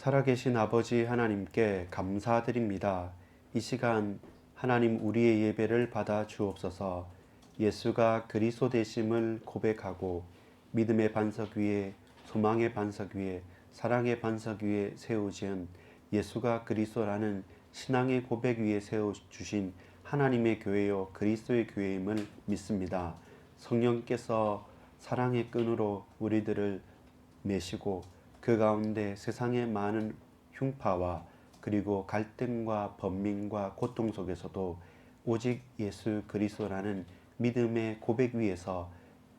살아계신 아버지 하나님께 감사드립니다. 이 시간 하나님 우리의 예배를 받아 주옵소서. 예수가 그리스도 되심을 고백하고 믿음의 반석 위에, 소망의 반석 위에, 사랑의 반석 위에 세우지은 예수가 그리스도라는 신앙의 고백 위에 세워주신 하나님의 교회요 그리스도의 교회임을 믿습니다. 성령께서 사랑의 끈으로 우리들을 매시고 그 가운데 세상의 많은 흉파와 그리고 갈등과 번민과 고통 속에서도 오직 예수 그리스도라는 믿음의 고백 위에서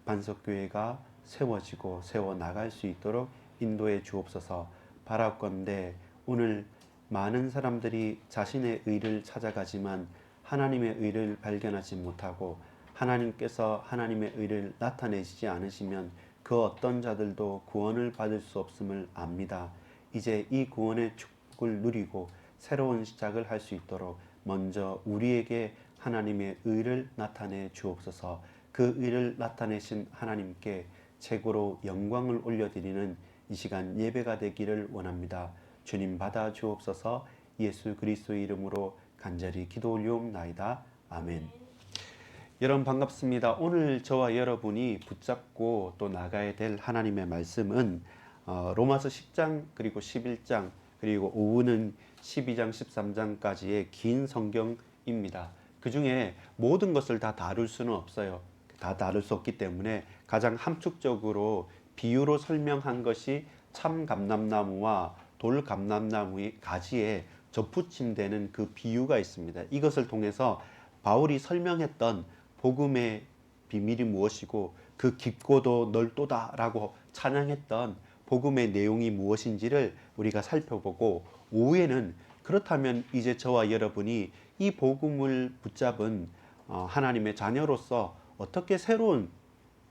반석교회가 세워지고 세워나갈 수 있도록 인도해 주옵소서. 바라건대 오늘 많은 사람들이 자신의 의를 찾아가지만 하나님의 의를 발견하지 못하고 하나님께서 하나님의 의를 나타내시지 않으시면 그 어떤 자들도 구원을 받을 수 없음을 압니다. 이제 이 구원의 축복을 누리고 새로운 시작을 할 수 있도록 먼저 우리에게 하나님의 의를 나타내 주옵소서. 그 의를 나타내신 하나님께 최고로 영광을 올려드리는 이 시간 예배가 되기를 원합니다. 주님 받아 주옵소서. 예수 그리스도의 이름으로 간절히 기도 올리옵나이다. 아멘. 여러분 반갑습니다. 오늘 저와 여러분이 붙잡고 또 나가야 될 하나님의 말씀은 로마서 10장 그리고 11장 그리고 오후는 12장 13장까지의 긴 성경입니다. 그 중에 모든 것을 다 다룰 수는 없어요. 다 다룰 수 없기 때문에 가장 함축적으로 비유로 설명한 것이 참감람나무와 돌감람나무의 가지에 접붙임되는 그 비유가 있습니다. 이것을 통해서 바울이 설명했던 복음의 비밀이 무엇이고 그 깊고도 넓도다라고 찬양했던 복음의 내용이 무엇인지를 우리가 살펴보고, 오후에는 그렇다면 이제 저와 여러분이 이 복음을 붙잡은 하나님의 자녀로서 어떻게 새로운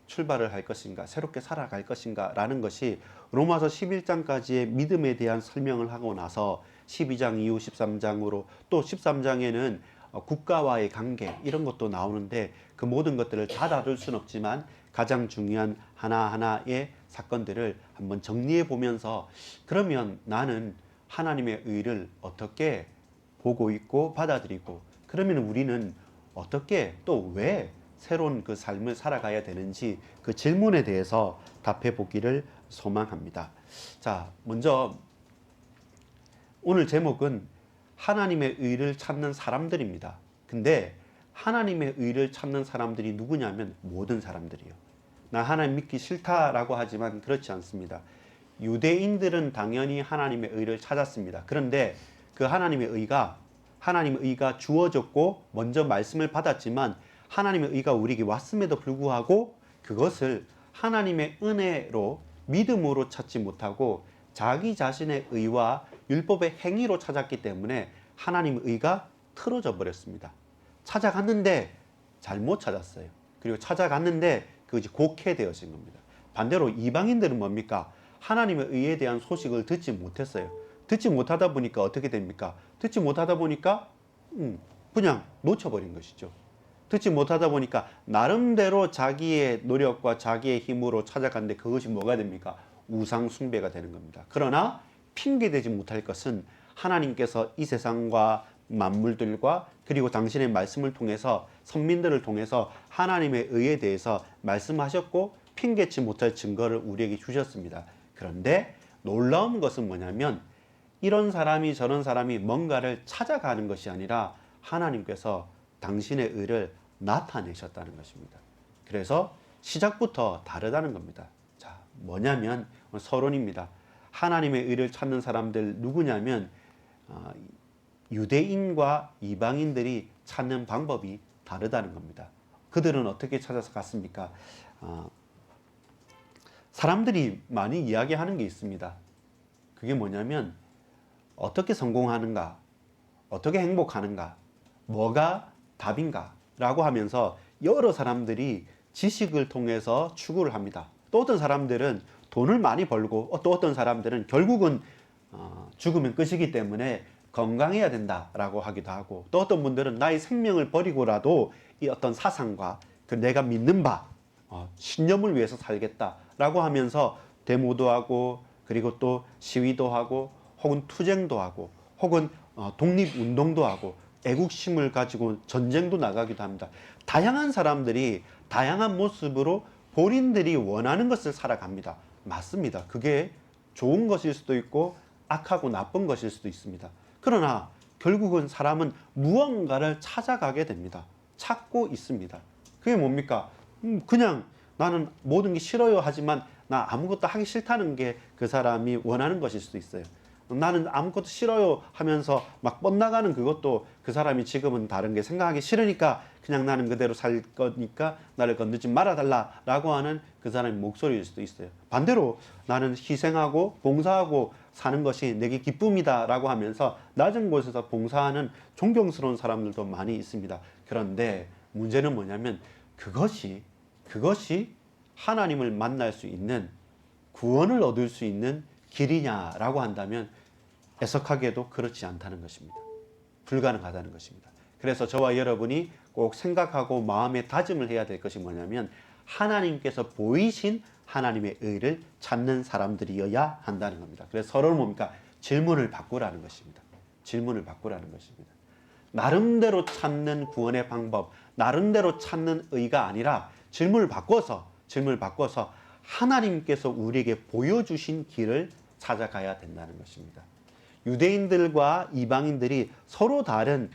출발을 할 것인가, 새롭게 살아갈 것인가 라는 것이 로마서 11장까지의 믿음에 대한 설명을 하고 나서 12장 이후 13장으로 또 13장에는 국가와의 관계 이런 것도 나오는데 그 모든 것들을 다 다룰 수는 없지만 가장 중요한 하나하나의 사건들을 한번 정리해 보면서, 그러면 나는 하나님의 의를 어떻게 보고 있고 받아들이고, 그러면 우리는 어떻게 또 왜 새로운 그 삶을 살아가야 되는지 그 질문에 대해서 답해 보기를 소망합니다. 자, 먼저 오늘 제목은 하나님의 의를 찾는 사람들입니다. 근데 하나님의 의를 찾는 사람들이 누구냐면 모든 사람들이요. 나 하나님 믿기 싫다라고 하지만 그렇지 않습니다. 유대인들은 당연히 하나님의 의를 찾았습니다. 그런데 그 하나님의 의가 주어졌고 먼저 말씀을 받았지만 하나님의 의가 우리에게 왔음에도 불구하고 그것을 하나님의 은혜로 믿음으로 찾지 못하고 자기 자신의 의와 율법의 행위로 찾았기 때문에 하나님의 의가 틀어져 버렸습니다. 찾아갔는데 잘못 찾았어요. 그리고 찾아갔는데 그것이 곡해되어진 겁니다. 반대로 이방인들은 뭡니까? 하나님의 의에 대한 소식을 듣지 못했어요. 듣지 못하다 보니까 어떻게 됩니까? 듣지 못하다 보니까 그냥 놓쳐버린 것이죠. 듣지 못하다 보니까 나름대로 자기의 노력과 자기의 힘으로 찾아갔는데 그것이 뭐가 됩니까? 우상 숭배가 되는 겁니다. 그러나 핑계대지 못할 것은 하나님께서 이 세상과 만물들과 그리고 당신의 말씀을 통해서 선민들을 통해서 하나님의 의에 대해서 말씀하셨고 핑계치 못할 증거를 우리에게 주셨습니다. 그런데 놀라운 것은 뭐냐면 이런 사람이 저런 사람이 뭔가를 찾아가는 것이 아니라 하나님께서 당신의 의를 나타내셨다는 것입니다. 그래서 시작부터 다르다는 겁니다. 자, 뭐냐면 서론입니다. 하나님의 의를 찾는 사람들 누구냐면 유대인과 이방인들이 찾는 방법이 다르다는 겁니다. 그들은 어떻게 찾아서 갔습니까? 사람들이 많이 이야기하는 게 있습니다. 그게 뭐냐면 어떻게 성공하는가, 어떻게 행복하는가, 뭐가 답인가 라고 하면서 여러 사람들이 지식을 통해서 추구를 합니다. 또 어떤 사람들은 돈을 많이 벌고 또 어떤 사람들은 결국은 죽으면 끝이기 때문에 건강해야 된다라고 하기도 하고, 또 어떤 분들은 나의 생명을 버리고라도 이 어떤 사상과 그 내가 믿는 바 신념을 위해서 살겠다라고 하면서 데모도 하고 그리고 또 시위도 하고 혹은 투쟁도 하고 혹은 독립운동도 하고 애국심을 가지고 전쟁도 나가기도 합니다. 다양한 사람들이 다양한 모습으로 본인들이 원하는 것을 살아갑니다. 맞습니다. 그게 좋은 것일 수도 있고 악하고 나쁜 것일 수도 있습니다. 그러나 결국은 사람은 무언가를 찾아가게 됩니다. 찾고 있습니다. 그게 뭡니까? 그냥 나는 모든 게 싫어요 하지만 나 아무것도 하기 싫다는 게 그 사람이 원하는 것일 수도 있어요. 나는 아무것도 싫어요 하면서 막 뻗나가는 그것도 그 사람이 지금은 다른 게 생각하기 싫으니까 그냥 나는 그대로 살 거니까 나를 건들지 말아달라라고 하는 그 사람의 목소리일 수도 있어요. 반대로 나는 희생하고 봉사하고 사는 것이 내게 기쁨이다라고 하면서 낮은 곳에서 봉사하는 존경스러운 사람들도 많이 있습니다. 그런데 문제는 뭐냐면 그것이 하나님을 만날 수 있는, 구원을 얻을 수 있는 길이냐라고 한다면 애석하게도 그렇지 않다는 것입니다. 불가능하다는 것입니다. 그래서 저와 여러분이 꼭 생각하고 마음에 다짐을 해야 될 것이 뭐냐면 하나님께서 보이신 하나님의 의를 찾는 사람들이어야 한다는 겁니다. 그래서 서로를 뭡니까? 질문을 바꾸라는 것입니다. 질문을 바꾸라는 것입니다. 나름대로 찾는 구원의 방법, 나름대로 찾는 의가 아니라 질문을 바꿔서 하나님께서 우리에게 보여주신 길을 찾아가야 된다는 것입니다. 유대인들과 이방인들이 서로 다른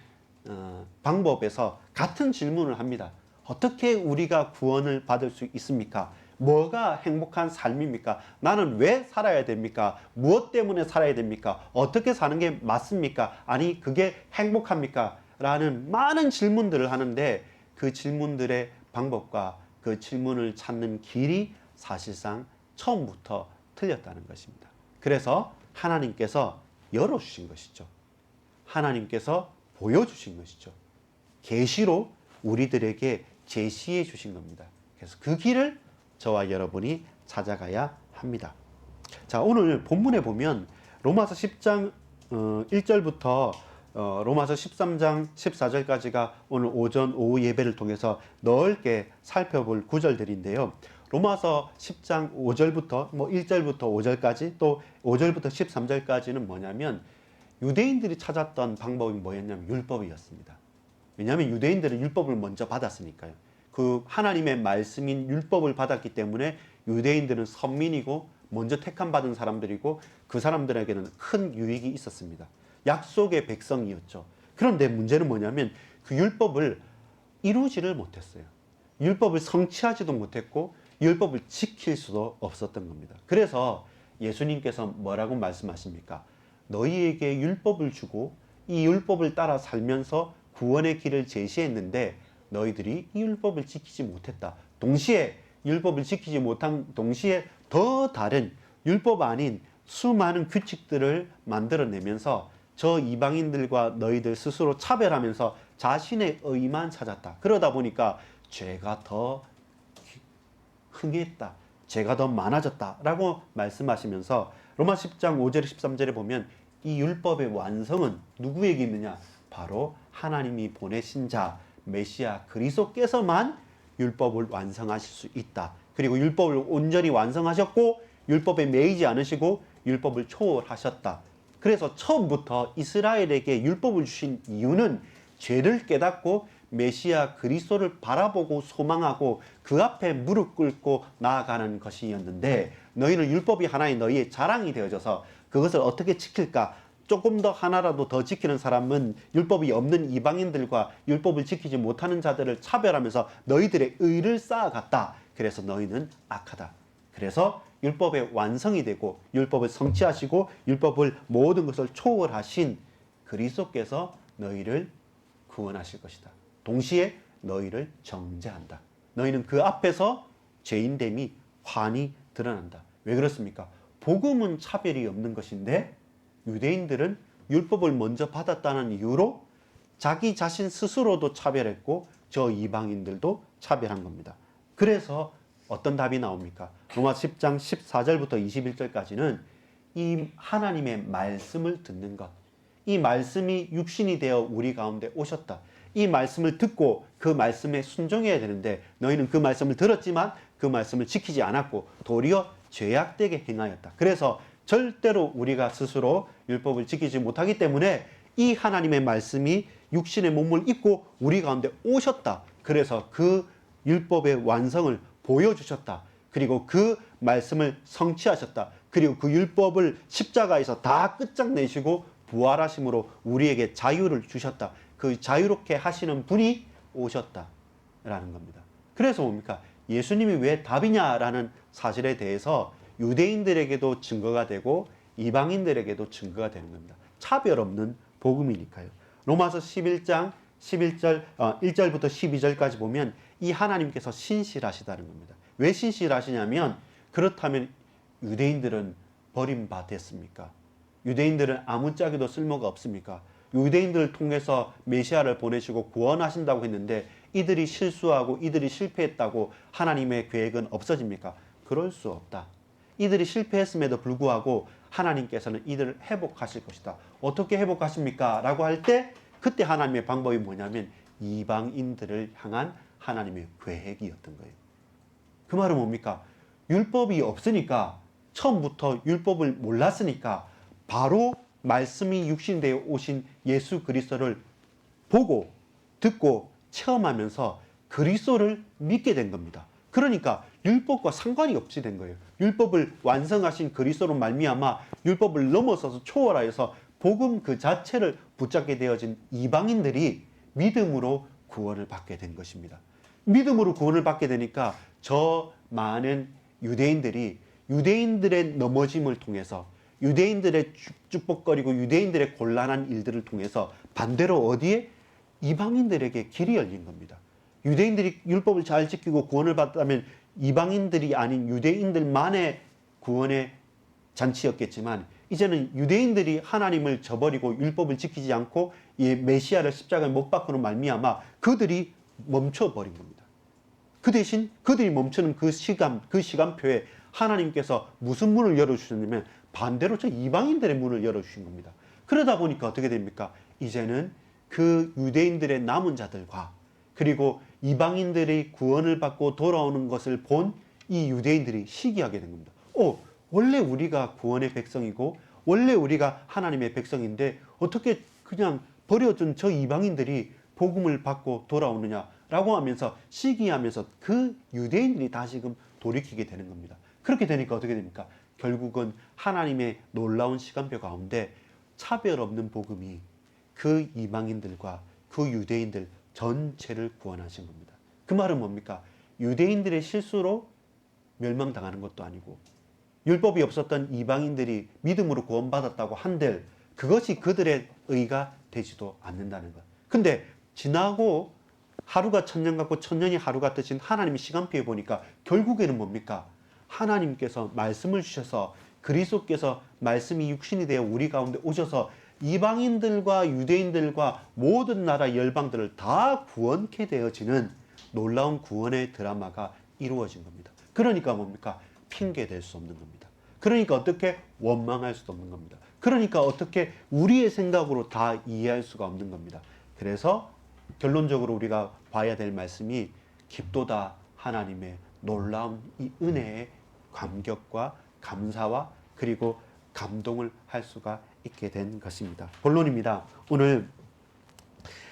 방법에서 같은 질문을 합니다. 어떻게 우리가 구원을 받을 수 있습니까? 뭐가 행복한 삶입니까? 나는 왜 살아야 됩니까? 무엇 때문에 살아야 됩니까? 어떻게 사는 게 맞습니까? 아니, 그게 행복합니까? 라는 많은 질문들을 하는데 그 질문들의 방법과 그 질문을 찾는 길이 사실상 처음부터 틀렸다는 것입니다. 그래서 하나님께서 열어주신 것이죠. 하나님께서 보여주신 것이죠. 계시로 우리들에게 제시해 주신 겁니다. 그래서 그 길을 저와 여러분이 찾아가야 합니다. 자, 오늘 본문에 보면 로마서 10장 1절부터 로마서 13장 14절까지가 오늘 오전 오후 예배를 통해서 넓게 살펴볼 구절들인데요. 로마서 10장 5절부터 1절부터 5절까지 또 5절부터 13절까지는 뭐냐면 유대인들이 찾았던 방법이 뭐였냐면 율법이었습니다. 왜냐하면 유대인들은 율법을 먼저 받았으니까요. 그 하나님의 말씀인 율법을 받았기 때문에 유대인들은 선민이고 먼저 택함받은 사람들이고 그 사람들에게는 큰 유익이 있었습니다. 약속의 백성이었죠. 그런데 문제는 뭐냐면 그 율법을 이루지를 못했어요. 율법을 성취하지도 못했고 율법을 지킬 수도 없었던 겁니다. 그래서 예수님께서 뭐라고 말씀하십니까? 너희에게 율법을 주고 이 율법을 따라 살면서 구원의 길을 제시했는데 너희들이 이 율법을 지키지 못했다. 동시에 율법을 지키지 못한 동시에 더 다른 율법 아닌 수많은 규칙들을 만들어내면서 저 이방인들과 너희들 스스로 차별하면서 자신의 의만 찾았다. 그러다 보니까 죄가 더 흥했다. 죄가 더 많아졌다. 라고 말씀하시면서 로마 10장 5절 13절에 보면 이 율법의 완성은 누구에게 있느냐? 바로 하나님이 보내신 자 메시아 그리스도께서만 율법을 완성하실 수 있다. 그리고 율법을 온전히 완성하셨고 율법에 매이지 않으시고 율법을 초월하셨다. 그래서 처음부터 이스라엘에게 율법을 주신 이유는 죄를 깨닫고 메시아 그리스도를 바라보고 소망하고 그 앞에 무릎 꿇고 나아가는 것이었는데 너희는 율법이 하나의 너희의 자랑이 되어져서 그것을 어떻게 지킬까? 조금 더 하나라도 더 지키는 사람은 율법이 없는 이방인들과 율법을 지키지 못하는 자들을 차별하면서 너희들의 의를 쌓아갔다. 그래서 너희는 악하다. 그래서 율법의 완성이 되고 율법을 성취하시고 율법을 모든 것을 초월하신 그리스도께서 너희를 구원하실 것이다. 동시에 너희를 정죄한다. 너희는 그 앞에서 죄인됨이 환히 드러난다. 왜 그렇습니까? 복음은 차별이 없는 것인데 유대인들은 율법을 먼저 받았다는 이유로 자기 자신 스스로도 차별했고 저 이방인들도 차별한 겁니다. 그래서 어떤 답이 나옵니까? 로마 10장 14절부터 21절까지는 이 하나님의 말씀을 듣는 것, 이 말씀이 육신이 되어 우리 가운데 오셨다. 이 말씀을 듣고 그 말씀에 순종해야 되는데 너희는 그 말씀을 들었지만 그 말씀을 지키지 않았고 도리어 죄악되게 행하였다. 그래서 절대로 우리가 스스로 율법을 지키지 못하기 때문에 이 하나님의 말씀이 육신의 몸을 입고 우리 가운데 오셨다. 그래서 그 율법의 완성을 보여주셨다. 그리고 그 말씀을 성취하셨다. 그리고 그 율법을 십자가에서 다 끝장내시고 부활하심으로 우리에게 자유를 주셨다. 그 자유롭게 하시는 분이 오셨다라는 겁니다. 그래서 뭡니까? 예수님이 왜 답이냐라는 사실에 대해서 유대인들에게도 증거가 되고 이방인들에게도 증거가 되는 겁니다. 차별 없는 복음이니까요. 로마서 11장 1절부터 12절까지 보면 이 하나님께서 신실하시다는 겁니다. 왜 신실하시냐면 그렇다면 유대인들은 버림받았습니까? 유대인들은 아무짝에도 쓸모가 없습니까? 유대인들을 통해서 메시아를 보내시고 구원하신다고 했는데 이들이 실수하고 이들이 실패했다고 하나님의 계획은 없어집니까? 그럴 수 없다. 이들이 실패했음에도 불구하고 하나님께서는 이들을 회복하실 것이다. 어떻게 회복하십니까? 라고 할 때 그때 하나님의 방법이 뭐냐면 이방인들을 향한 하나님의 계획이었던 거예요. 그 말은 뭡니까? 율법이 없으니까 처음부터 율법을 몰랐으니까 바로 말씀이 육신되어 오신 예수 그리스도를 보고 듣고 체험하면서 그리스도를 믿게 된 겁니다. 그러니까 율법과 상관이 없이 된 거예요. 율법을 완성하신 그리스도로 말미암아 율법을 넘어서서 초월하여서 복음 그 자체를 붙잡게 되어진 이방인들이 믿음으로 구원을 받게 된 것입니다. 믿음으로 구원을 받게 되니까 저 많은 유대인들이 유대인들의 넘어짐을 통해서 유대인들의 축복거리고 유대인들의 곤란한 일들을 통해서 반대로 어디에? 이방인들에게 길이 열린 겁니다. 유대인들이 율법을 잘 지키고 구원을 받았다면 이방인들이 아닌 유대인들만의 구원의 잔치였겠지만 이제는 유대인들이 하나님을 저버리고 율법을 지키지 않고 이 메시아를 십자가에 못 박고는 말미암아 그들이 멈춰버린 겁니다. 그 대신 그들이 멈추는 그 시간표에 하나님께서 무슨 문을 열어주셨냐면 반대로 저 이방인들의 문을 열어주신 겁니다. 그러다 보니까 어떻게 됩니까? 이제는 그 유대인들의 남은 자들과 그리고 이방인들이 구원을 받고 돌아오는 것을 본 이 유대인들이 시기하게 된 겁니다. 원래 우리가 구원의 백성이고 원래 우리가 하나님의 백성인데 어떻게 그냥 버려진 저 이방인들이 복음을 받고 돌아오느냐라고 하면서 시기하면서 그 유대인들이 다시금 돌이키게 되는 겁니다. 그렇게 되니까 어떻게 됩니까? 결국은 하나님의 놀라운 시간표 가운데 차별 없는 복음이 그 이방인들과 그 유대인들 전체를 구원하신 겁니다. 그 말은 뭡니까? 유대인들의 실수로 멸망당하는 것도 아니고 율법이 없었던 이방인들이 믿음으로 구원받았다고 한들 그것이 그들의 의가 되지도 않는다는 것. 근데 지나고 하루가 천년 같고 천년이 하루 같으신 하나님의 시간표에 보니까 결국에는 뭡니까? 하나님께서 말씀을 주셔서 그리스도께서 말씀이 육신이 되어 우리 가운데 오셔서 이방인들과 유대인들과 모든 나라 열방들을 다 구원케 되어지는 놀라운 구원의 드라마가 이루어진 겁니다. 그러니까 뭡니까? 핑계 댈 수 없는 겁니다. 그러니까 어떻게 원망할 수도 없는 겁니다. 그러니까 어떻게 우리의 생각으로 다 이해할 수가 없는 겁니다. 그래서 결론적으로 우리가 봐야 될 말씀이 깊도다 하나님의 놀라운 이 은혜의 감격과 감사와 그리고 감동을 할 수가 있게 된 것입니다. 본론입니다. 오늘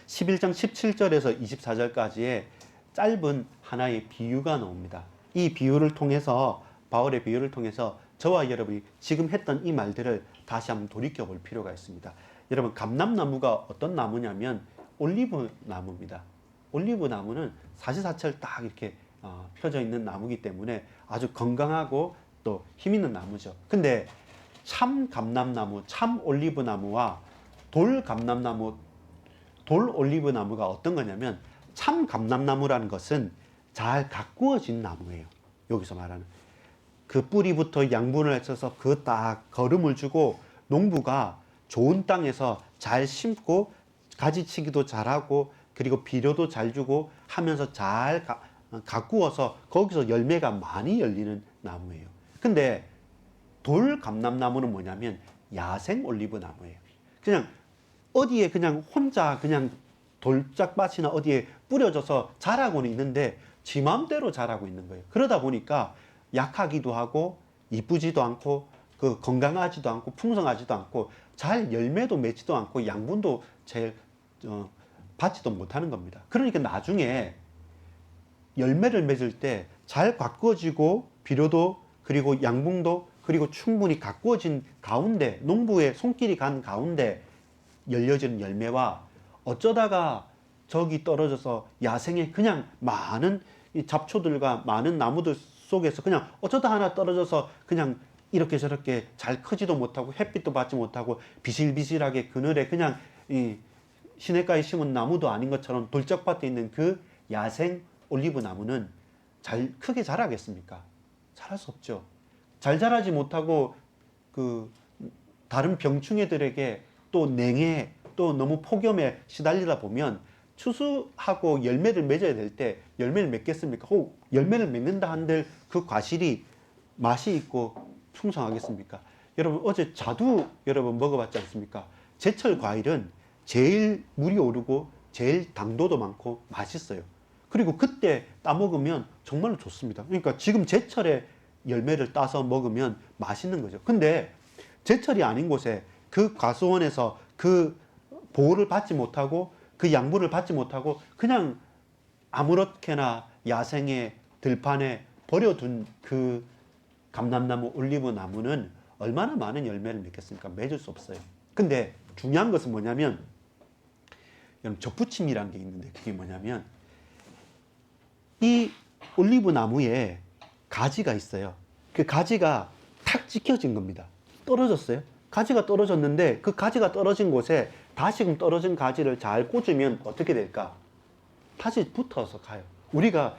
11장 17절에서 24절까지의 짧은 하나의 비유가 나옵니다. 이 비유를 통해서 바울의 비유를 통해서 저와 여러분이 지금 했던 이 말들을 다시 한번 돌이켜 볼 필요가 있습니다. 여러분 감람나무가 어떤 나무냐면 올리브 나무입니다. 올리브 나무는 사시사철 딱 이렇게 펴져 있는 나무이기 때문에 아주 건강하고 또 힘 있는 나무죠. 근데 참 감람나무, 참 올리브 나무와 돌 감람나무, 돌 올리브 나무가 어떤 거냐면 참 감람나무라는 것은 잘 가꾸어진 나무예요. 여기서 말하는 그 뿌리부터 양분을 해서 그 딱 거름을 주고 농부가 좋은 땅에서 잘 심고 가지치기도 잘하고 그리고 비료도 잘 주고 하면서 잘 가꾸어서 거기서 열매가 많이 열리는 나무예요. 근데 돌 감람나무는 뭐냐면 야생 올리브 나무예요. 그냥 어디에 그냥 혼자 그냥 돌짝밭이나 어디에 뿌려져서 자라고는 있는데 지 마음대로 자라고 있는 거예요. 그러다 보니까 약하기도 하고 이쁘지도 않고 그 건강하지도 않고 풍성하지도 않고 잘 열매도 맺지도 않고 양분도 제일 받지도 못하는 겁니다. 그러니까 나중에 열매를 맺을 때 잘 가꾸어지고 비료도 그리고 양분도 그리고 충분히 가꾸어진 가운데 농부의 손길이 간 가운데 열려지는 열매와 어쩌다가 저기 떨어져서 야생의 그냥 많은 이 잡초들과 많은 나무들 속에서 그냥 어쩌다 하나 떨어져서 그냥 이렇게 저렇게 잘 크지도 못하고 햇빛도 받지 못하고 비실비실하게 그늘에 그냥 이 시냇가에 심은 나무도 아닌 것처럼 돌적밭에 있는 그 야생 올리브 나무는 잘 크게 자라겠습니까? 자랄 수 없죠. 잘 자라지 못하고 그 다른 병충해들에게 또 냉해 또 너무 폭염에 시달리다 보면 추수하고 열매를 맺어야 될 때 열매를 맺겠습니까? 혹 열매를 맺는다 한들 그 과실이 맛이 있고 풍성하겠습니까? 여러분 어제 자두 여러분 먹어봤지 않습니까? 제철 과일은 제일 물이 오르고 제일 당도도 많고 맛있어요. 그리고 그때 따먹으면 정말로 좋습니다. 그러니까 지금 제철에 열매를 따서 먹으면 맛있는 거죠. 근데 제철이 아닌 곳에 그 과수원에서 그 보호를 받지 못하고 그 양분을 받지 못하고 그냥 아무렇게나 야생의 들판에 버려둔 그 감람나무, 올리브 나무는 얼마나 많은 열매를 맺겠습니까? 맺을 수 없어요. 근데 중요한 것은 뭐냐면 여러분 접붙임이라는 게 있는데 그게 뭐냐면 이 올리브 나무에 가지가 있어요. 그 가지가 탁 찍혀진 겁니다. 떨어졌어요. 가지가 떨어졌는데 그 가지가 떨어진 곳에 다시금 떨어진 가지를 잘 꽂으면 어떻게 될까? 다시 붙어서 가요. 우리가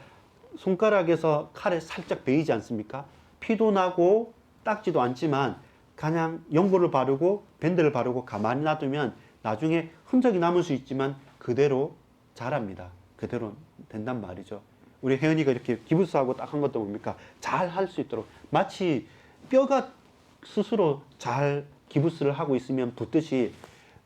손가락에서 칼에 살짝 베이지 않습니까? 피도 나고 닦지도 않지만 그냥 연고를 바르고 밴드를 바르고 가만히 놔두면 나중에 흔적이 남을 수 있지만 그대로 자랍니다. 그대로 된단 말이죠. 우리 혜연이가 이렇게 기부스하고 딱 한 것도 뭡니까? 잘 할 수 있도록 마치 뼈가 스스로 잘 기부스를 하고 있으면 붙듯이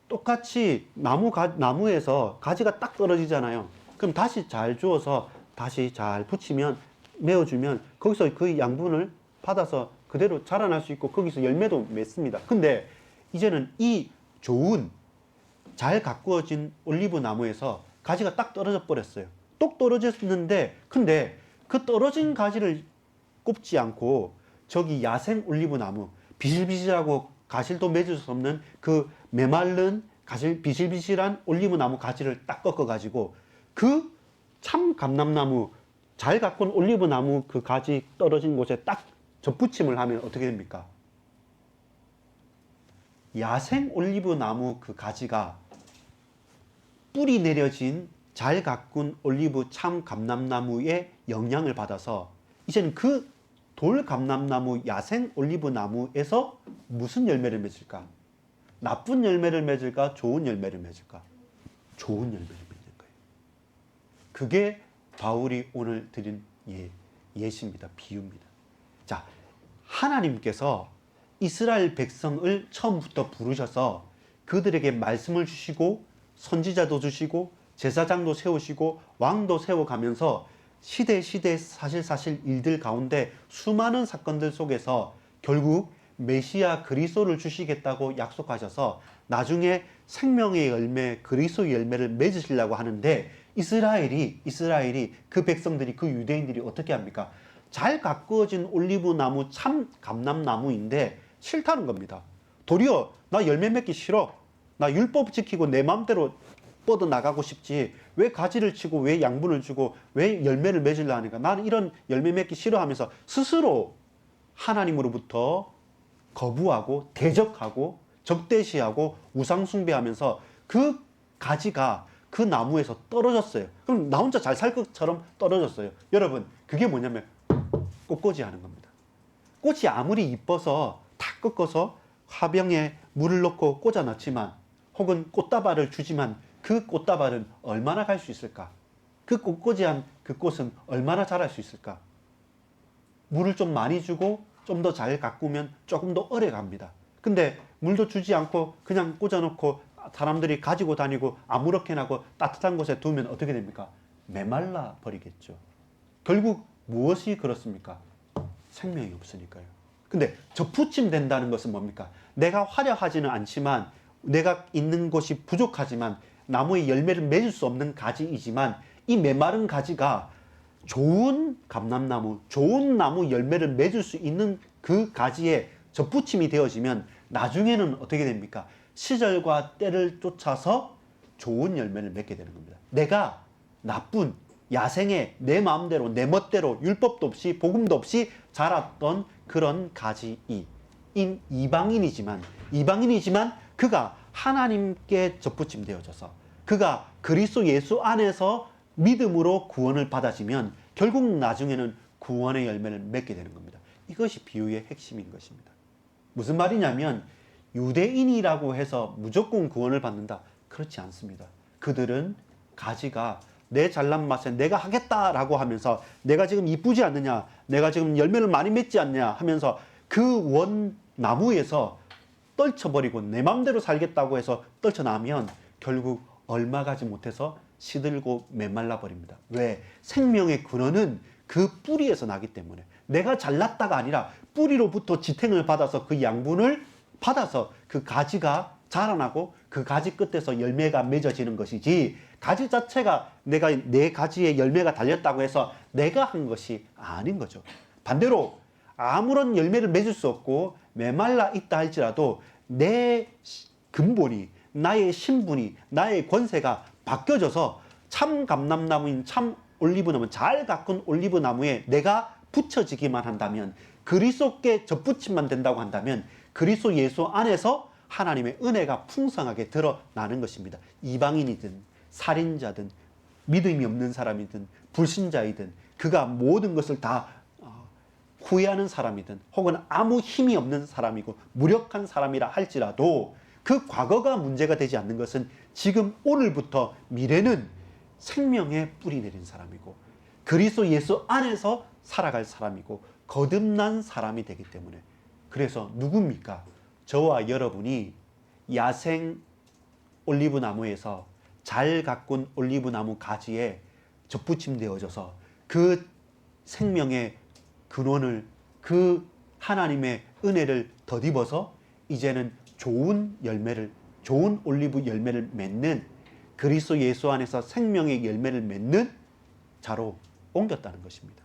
똑같이 나무에서 가지가 딱 떨어지잖아요. 그럼 다시 잘 주워서 다시 잘 붙이면 메워주면 거기서 그 양분을 받아서 그대로 자라날 수 있고 거기서 열매도 맺습니다. 근데 이제는 이 좋은 잘 가꾸어진 올리브 나무에서 가지가 딱 떨어져 버렸어요. 똑 떨어졌는데 근데 그 떨어진 가지를 꼽지 않고 저기 야생 올리브 나무 비실비실하고 가실도 맺을 수 없는 그 메마른 비실비실한 올리브 나무 가지를 딱 꺾어 가지고 그 참 감람나무 잘 가꾼 올리브 나무 그 가지 떨어진 곳에 딱 접붙임을 하면 어떻게 됩니까? 야생 올리브 나무 그 가지가 뿌리 내려진 잘 가꾼 올리브 참 감람나무의 영향을 받아서 이제는 그 돌 감람나무 야생 올리브 나무에서 무슨 열매를 맺을까? 나쁜 열매를 맺을까? 좋은 열매를 맺을까? 좋은 열매를 맺는 거예요. 그게 바울이 오늘 드린 예시입니다. 비유입니다. 자, 하나님께서 이스라엘 백성을 처음부터 부르셔서 그들에게 말씀을 주시고 선지자도 주시고 제사장도 세우시고 왕도 세워가면서 시대 사실 일들 가운데 수많은 사건들 속에서 결국 메시아 그리스도를 주시겠다고 약속하셔서 나중에 생명의 열매 그리스도의 열매를 맺으시려고 하는데 이스라엘이 그 백성들이 그 유대인들이 어떻게 합니까? 잘 가꾸어진 올리브 나무 참 감람나무인데 싫다는 겁니다. 도리어 나 열매 맺기 싫어. 나 율법 지키고 내 마음대로 뻗어 나가고 싶지 왜 가지를 치고 왜 양분을 주고 왜 열매를 맺으려 하니까 나는 이런 열매 맺기 싫어하면서 스스로 하나님으로부터 거부하고 대적하고 적대시하고 우상 숭배하면서 그 가지가 그 나무에서 떨어졌어요. 그럼 나 혼자 잘 살 것처럼 떨어졌어요. 여러분 그게 뭐냐면 꽃꽂이 하는 겁니다. 꽃이 아무리 이뻐서 다 꺾어서 화병에 물을 넣고 꽂아 놨지만 혹은 꽃다발을 주지만 그 꽃다발은 얼마나 갈 수 있을까? 그 꽃꽂이한 그 꽃은 얼마나 자랄 수 있을까? 물을 좀 많이 주고 좀 더 잘 가꾸면 조금 더 오래 갑니다. 근데 물도 주지 않고 그냥 꽂아놓고 사람들이 가지고 다니고 아무렇게나 하고 따뜻한 곳에 두면 어떻게 됩니까? 메말라 버리겠죠. 결국 무엇이 그렇습니까? 생명이 없으니까요. 근데 접붙임 된다는 것은 뭡니까? 내가 화려하지는 않지만, 내가 있는 곳이 부족하지만, 나무에 열매를 맺을 수 없는 가지이지만, 이 메마른 가지가 좋은 감람나무, 좋은 나무 열매를 맺을 수 있는 그 가지에 접붙임이 되어지면 나중에는 어떻게 됩니까? 시절과 때를 쫓아서 좋은 열매를 맺게 되는 겁니다. 내가 나쁜 야생의 내 마음대로 내 멋대로 율법도 없이 복음도 없이 자랐던 그런 가지인 이방인이지만 그가 하나님께 접붙임 되어져서 그가 그리스도 예수 안에서 믿음으로 구원을 받아지면 결국 나중에는 구원의 열매를 맺게 되는 겁니다. 이것이 비유의 핵심인 것입니다. 무슨 말이냐면 유대인이라고 해서 무조건 구원을 받는다? 그렇지 않습니다. 그들은 가지가 내 잘난 맛에 내가 하겠다라고 하면서 내가 지금 이쁘지 않느냐, 내가 지금 열매를 많이 맺지 않냐 하면서 그 원 나무에서 떨쳐버리고 내 마음대로 살겠다고 해서 떨쳐나면 결국 얼마 가지 못해서 시들고 메말라 버립니다. 왜? 생명의 근원은 그 뿌리에서 나기 때문에. 내가 잘났다가 아니라 뿌리로부터 지탱을 받아서 그 양분을 받아서 그 가지가 자라나고 그 가지 끝에서 열매가 맺어지는 것이지, 가지 자체가 내가 내 가지에 열매가 달렸다고 해서 내가 한 것이 아닌 거죠. 반대로 아무런 열매를 맺을 수 없고 메말라 있다 할지라도 내 근본이, 나의 신분이, 나의 권세가 바뀌어져서 참 감람나무인 참 올리브나무, 잘 가꾼 올리브나무에 내가 붙여지기만 한다면, 그리스도께 접붙임만 된다고 한다면 그리스도 예수 안에서 하나님의 은혜가 풍성하게 드러나는 것입니다. 이방인이든 살인자든 믿음이 없는 사람이든 불신자이든 그가 모든 것을 다 후회하는 사람이든 혹은 아무 힘이 없는 사람이고 무력한 사람이라 할지라도 그 과거가 문제가 되지 않는 것은 지금 오늘부터 미래는 생명의 뿌리 내린 사람이고 그리스도 예수 안에서 살아갈 사람이고 거듭난 사람이 되기 때문에, 그래서 누굽니까? 저와 여러분이 야생 올리브나무에서 잘 가꾼 올리브나무 가지에 접붙임되어져서 그 생명의 근원을, 그 하나님의 은혜를 덧입어서 이제는 좋은 열매를, 좋은 올리브 열매를 맺는, 그리스도 예수 안에서 생명의 열매를 맺는 자로 옮겼다는 것입니다.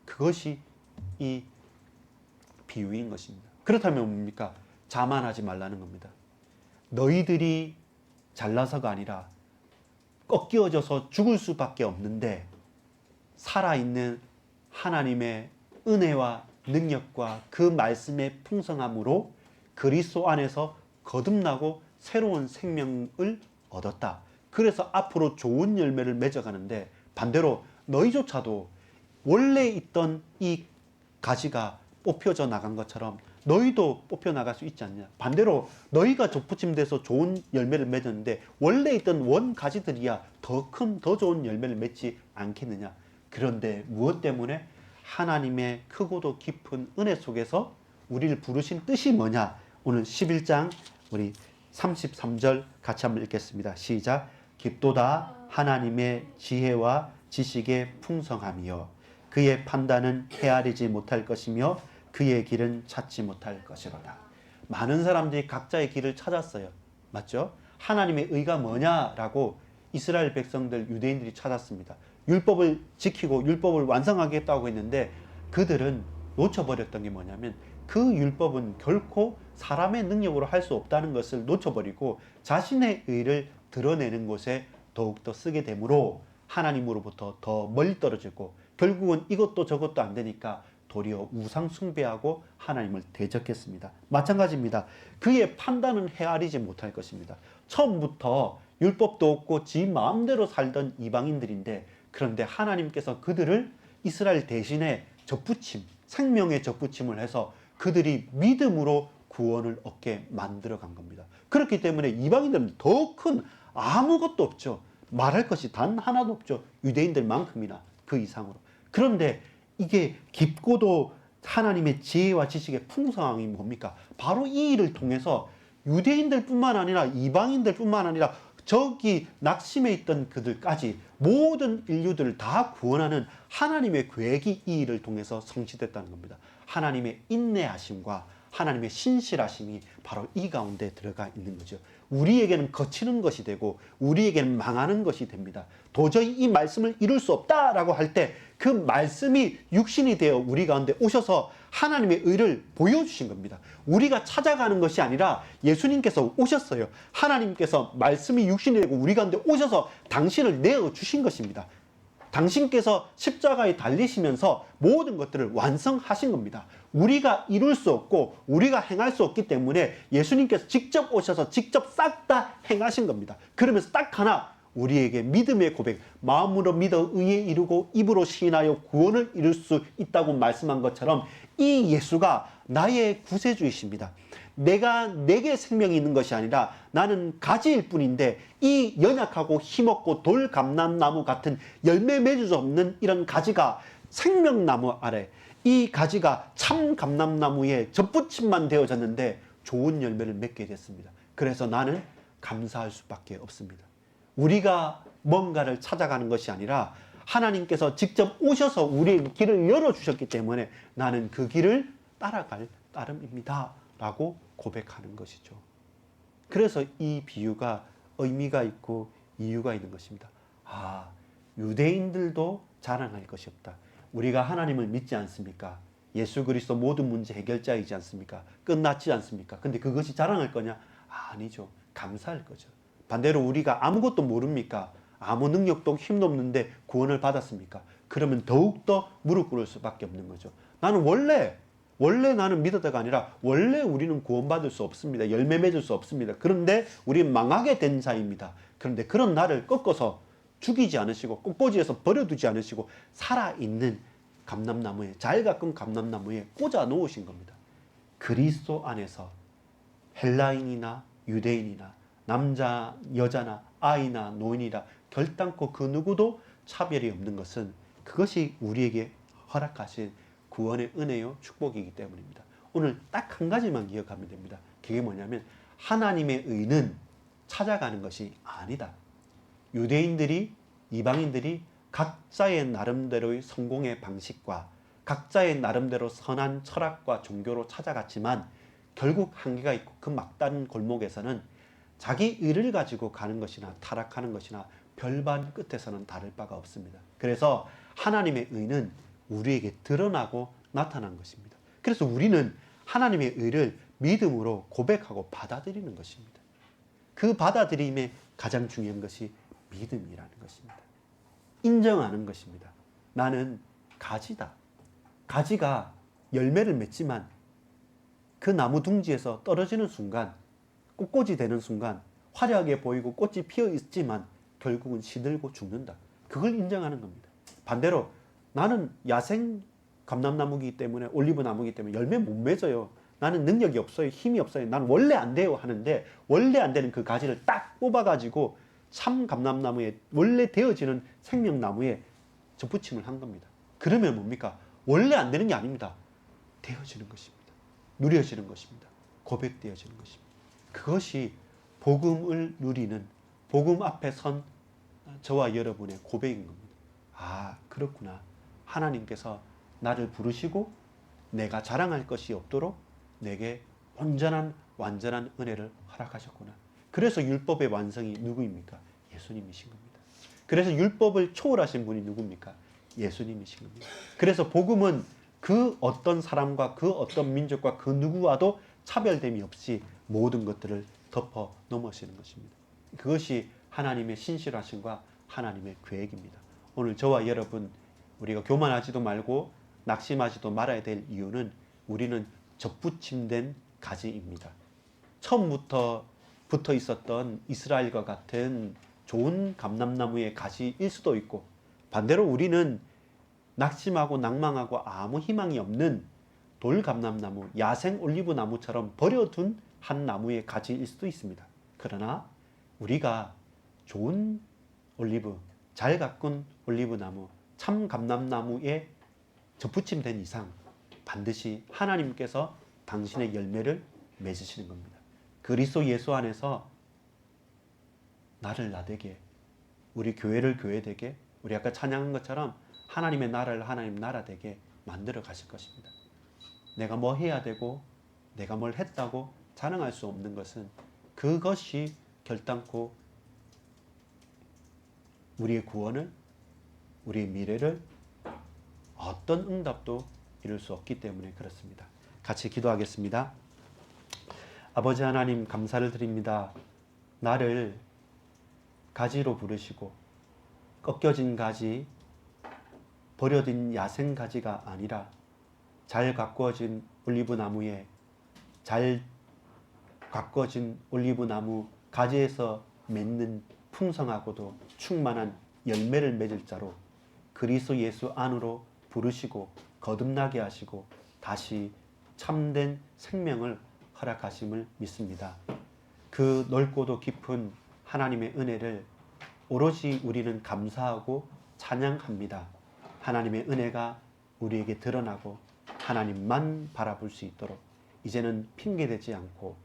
그것이 이 비유인 것입니다. 그렇다면 뭡니까? 자만하지 말라는 겁니다. 너희들이 잘나서가 아니라 꺾여져서 죽을 수밖에 없는데 살아있는 하나님의 은혜와 능력과 그 말씀의 풍성함으로 그리스도 안에서 거듭나고 새로운 생명을 얻었다. 그래서 앞으로 좋은 열매를 맺어가는데, 반대로 너희조차도 원래 있던 이 가지가 뽑혀져 나간 것처럼 너희도 뽑혀 나갈 수 있지 않냐. 반대로 너희가 접붙임돼서 좋은 열매를 맺었는데 원래 있던 원 가지들이야 더 큰, 더 좋은 열매를 맺지 않겠느냐. 그런데 무엇 때문에? 하나님의 크고도 깊은 은혜 속에서 우리를 부르신 뜻이 뭐냐. 오늘 11장 우리 33절 같이 한번 읽겠습니다. 시작. 깊도다 하나님의 지혜와 지식의 풍성함이요 그의 판단은 헤아리지 못할 것이며 그의 길은 찾지 못할 것이로다. 많은 사람들이 각자의 길을 찾았어요. 맞죠? 하나님의 의가 뭐냐라고 이스라엘 백성들, 유대인들이 찾았습니다. 율법을 지키고 율법을 완성하겠다고 했는데 그들은 놓쳐버렸던 게 뭐냐면 그 율법은 결코 사람의 능력으로 할 수 없다는 것을 놓쳐버리고 자신의 의를 드러내는 곳에 더욱더 쓰게 되므로 하나님으로부터 더 멀리 떨어지고 결국은 이것도 저것도 안 되니까 도리어 우상 숭배하고 하나님을 대적했습니다. 마찬가지입니다. 그의 판단은 헤아리지 못할 것입니다. 처음부터 율법도 없고 지 마음대로 살던 이방인들인데, 그런데 하나님께서 그들을 이스라엘 대신에 접붙임, 생명의 접붙임을 해서 그들이 믿음으로 구원을 얻게 만들어 간 겁니다. 그렇기 때문에 이방인들은 더 큰 아무것도 없죠. 말할 것이 단 하나도 없죠. 유대인들만큼이나 그 이상으로. 그런데 이게 깊고도 하나님의 지혜와 지식의 풍성함이 뭡니까? 바로 이 일을 통해서 유대인들뿐만 아니라 이방인들뿐만 아니라 저기 낙심해 있던 그들까지 모든 인류들을 다 구원하는 하나님의 계획이 이 일을 통해서 성취됐다는 겁니다. 하나님의 인내하심과 하나님의 신실하심이 바로 이 가운데 들어가 있는 거죠. 우리에게는 거치는 것이 되고 우리에게는 망하는 것이 됩니다. 도저히 이 말씀을 이룰 수 없다라고 할 때 그 말씀이 육신이 되어 우리 가운데 오셔서 하나님의 의를 보여주신 겁니다. 우리가 찾아가는 것이 아니라 예수님께서 오셨어요. 하나님께서 말씀이 육신이 되고 우리 가운데 오셔서 당신을 내어주신 것입니다. 당신께서 십자가에 달리시면서 모든 것들을 완성하신 겁니다. 우리가 이룰 수 없고 우리가 행할 수 없기 때문에 예수님께서 직접 오셔서 직접 싹 다 행하신 겁니다. 그러면서 딱 하나 우리에게 믿음의 고백, 마음으로 믿어 의에 이르고 입으로 시인하여 구원을 이룰 수 있다고 말씀한 것처럼 이 예수가 나의 구세주이십니다. 내게 생명이 있는 것이 아니라 나는 가지일 뿐인데 이 연약하고 힘없고 돌감람나무 같은 열매 맺을 수 없는 이런 가지가 생명나무 아래 이 가지가 참 감람나무에 접붙임만 되어졌는데 좋은 열매를 맺게 됐습니다. 그래서 나는 감사할 수밖에 없습니다. 우리가 뭔가를 찾아가는 것이 아니라 하나님께서 직접 오셔서 우리의 길을 열어주셨기 때문에 나는 그 길을 따라갈 따름입니다 라고 고백하는 것이죠. 그래서 이 비유가 의미가 있고 이유가 있는 것입니다. 유대인들도 자랑할 것이 없다. 우리가 하나님을 믿지 않습니까? 예수 그리스도 모든 문제 해결자이지 않습니까? 끝났지 않습니까? 근데 그것이 자랑할 거냐? 아니죠. 감사할 거죠. 반대로 우리가 아무것도 모릅니까? 아무 능력도 힘도 없는데 구원을 받았습니까? 그러면 더욱더 무릎 꿇을 수밖에 없는 거죠. 나는 원래 나는 믿었다가 아니라 원래 우리는 구원받을 수 없습니다. 열매 맺을 수 없습니다. 그런데 우리는 망하게 된 자입니다. 그런데 그런 나를 꺾어서 죽이지 않으시고 꽃꽂이에서 버려두지 않으시고 살아있는 감람나무에 잘 가꾼 감람나무에 꽂아 놓으신 겁니다. 그리스도 안에서 헬라인이나 유대인이나 남자, 여자나 아이나 노인이라 결단코 그 누구도 차별이 없는 것은 그것이 우리에게 허락하신 구원의 은혜요 축복이기 때문입니다. 오늘 딱 한 가지만 기억하면 됩니다. 그게 뭐냐면 하나님의 의는 찾아가는 것이 아니다. 유대인들이 이방인들이 각자의 나름대로의 성공의 방식과 각자의 나름대로 선한 철학과 종교로 찾아갔지만 결국 한계가 있고 그 막다른 골목에서는 자기 의를 가지고 가는 것이나 타락하는 것이나 별반 끝에서는 다를 바가 없습니다. 그래서 하나님의 의는 우리에게 드러나고 나타난 것입니다. 그래서 우리는 하나님의 의를 믿음으로 고백하고 받아들이는 것입니다. 그 받아들임에 가장 중요한 것이 믿음이라는 것입니다. 인정하는 것입니다. 나는 가지다. 가지가 열매를 맺지만 그 나무 둥지에서 떨어지는 순간 꽃꽂이 되는 순간 화려하게 보이고 꽃이 피어 있지만 결국은 시들고 죽는다. 그걸 인정하는 겁니다. 반대로 나는 야생 감람나무이기 때문에 올리브 나무이기 때문에 열매 못 맺어요. 나는 능력이 없어요. 힘이 없어요. 난 원래 안 돼요 하는데 원래 안 되는 그 가지를 딱 뽑아가지고 참 감람나무에 원래 되어지는 생명나무에 접붙임을 한 겁니다. 그러면 뭡니까? 원래 안 되는 게 아닙니다. 되어지는 것입니다. 누려지는 것입니다. 고백되어지는 것입니다. 그것이 복음을 누리는 복음 앞에 선 저와 여러분의 고백인 겁니다. 그렇구나. 하나님께서 나를 부르시고 내가 자랑할 것이 없도록 내게 온전한 완전한 은혜를 허락하셨구나. 그래서 율법의 완성이 누구입니까? 예수님이신 겁니다. 그래서 율법을 초월하신 분이 누굽니까? 예수님이신 겁니다. 그래서 복음은 그 어떤 사람과 그 어떤 민족과 그 누구와도 차별됨이 없이 모든 것들을 덮어 넘으시는 것입니다. 그것이 하나님의 신실하심과 하나님의 계획입니다. 오늘 저와 여러분 우리가 교만하지도 말고 낙심하지도 말아야 될 이유는 우리는 접붙임된 가지입니다. 처음부터 붙어 있었던 이스라엘과 같은 좋은 감람나무의 가지일 수도 있고 반대로 우리는 낙심하고 낭망하고 아무 희망이 없는 돌감람나무, 야생 올리브나무처럼 버려둔 한 나무의 가지일 수도 있습니다. 그러나 우리가 좋은 올리브, 잘 가꾼 올리브나무, 참 감람나무에 접붙임된 이상 반드시 하나님께서 당신의 열매를 맺으시는 겁니다. 그리스도 예수 안에서 나를 나되게, 우리 교회를 교회되게, 우리 아까 찬양한 것처럼 하나님의 나라를 하나님 나라 되게 만들어 가실 것입니다. 내가 뭐 해야 되고 내가 뭘 했다고 자랑할 수 없는 것은 그것이 결단코 우리의 구원을, 우리의 미래를 어떤 응답도 이룰 수 없기 때문에 그렇습니다. 같이 기도하겠습니다. 아버지 하나님 감사를 드립니다. 나를 가지로 부르시고 꺾여진 가지, 버려진 야생 가지가 아니라 잘 가꾸어진 올리브 나무에 잘 가꾸어진 올리브 나무 가지에서 맺는 풍성하고도 충만한 열매를 맺을 자로 그리스도 예수 안으로 부르시고 거듭나게 하시고 다시 참된 생명을 허락하심을 믿습니다. 그 넓고도 깊은 하나님의 은혜를 오로지 우리는 감사하고 찬양합니다. 하나님의 은혜가 우리에게 드러나고 하나님만 바라볼 수 있도록 이제는 핑계대지 않고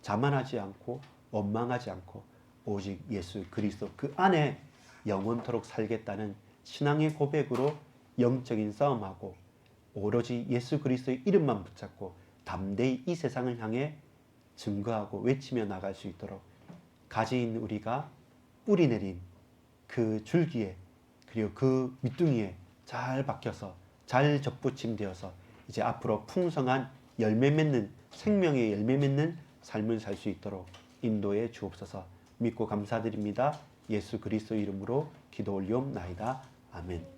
자만하지 않고 원망하지 않고 오직 예수 그리스도 그 안에 영원토록 살겠다는 신앙의 고백으로 영적인 싸움하고 오로지 예수 그리스도의 이름만 붙잡고 담대히 이 세상을 향해 증거하고 외치며 나갈 수 있도록 가지인 우리가 뿌리 내린 그 줄기에 그리고 그 밑둥이에 잘 박혀서 잘 접붙임되어서 이제 앞으로 풍성한 열매 맺는 생명의 열매 맺는 삶을 살 수 있도록 인도해 주옵소서. 믿고 감사드립니다. 예수 그리스도 이름으로 기도 올리옵나이다. 아멘.